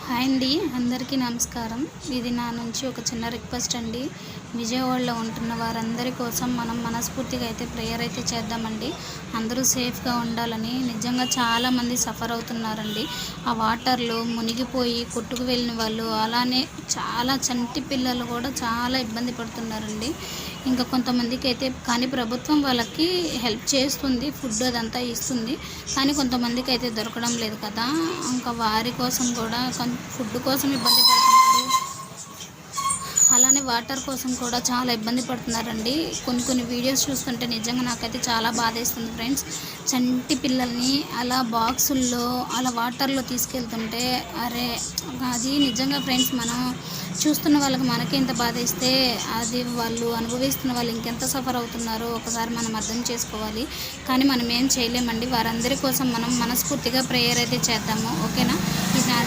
Hi అండి, అందరికీ నమస్కారం. ఇది నా నుంచి ఒక చిన్న రిక్వెస్ట్ అండి. విజయవాడలో ఉంటున్న వారందరి కోసం మనం మనస్ఫూర్తిగా అయితే ప్రేయర్ అయితే చేద్దామండి. అందరూ సేఫ్గా ఉండాలని. నిజంగా చాలామంది సఫర్ అవుతున్నారండి. ఆ వాటర్లో మునిగిపోయి కొట్టుకు వెళ్ళిన వాళ్ళు, అలానే చాలా చంటి పిల్లలు కూడా చాలా ఇబ్బంది పడుతున్నారండి. ఇంకా కొంతమందికి అయితే కానీ ప్రభుత్వం వాళ్ళకి హెల్ప్ చేస్తుంది, ఫుడ్ అదంతా ఇస్తుంది. కానీ కొంతమందికి అయితే దొరకడం లేదు కదా. ఇంకా వారి కోసం కూడా ఫుడ్ కోసం ఇబ్బంది పడుతున్నారు, అలానే వాటర్ కోసం కూడా చాలా ఇబ్బంది పడుతున్నారండి. కొన్ని వీడియోస్ చూస్తుంటే నిజంగా నాకైతే చాలా బాధేస్తుంది ఫ్రెండ్స్. చంటి పిల్లల్ని అలా బాక్సుల్లో అలా వాటర్లో తీసుకెళ్తుంటే అరే అది నిజంగా ఫ్రెండ్స్, మనం చూస్తున్న వాళ్ళకి మనకి ఎంత బాధేస్తే అది వాళ్ళు అనుభవిస్తున్న వాళ్ళు ఇంకెంత సఫర్ అవుతున్నారో ఒకసారి మనం అర్థం చేసుకోవాలి. కానీ మనం ఏం చేయలేమండి. వారందరి కోసం మనం మనస్ఫూర్తిగా ప్రేయర్ అయితే చేద్దాము, ఓకేనా? ఇది నా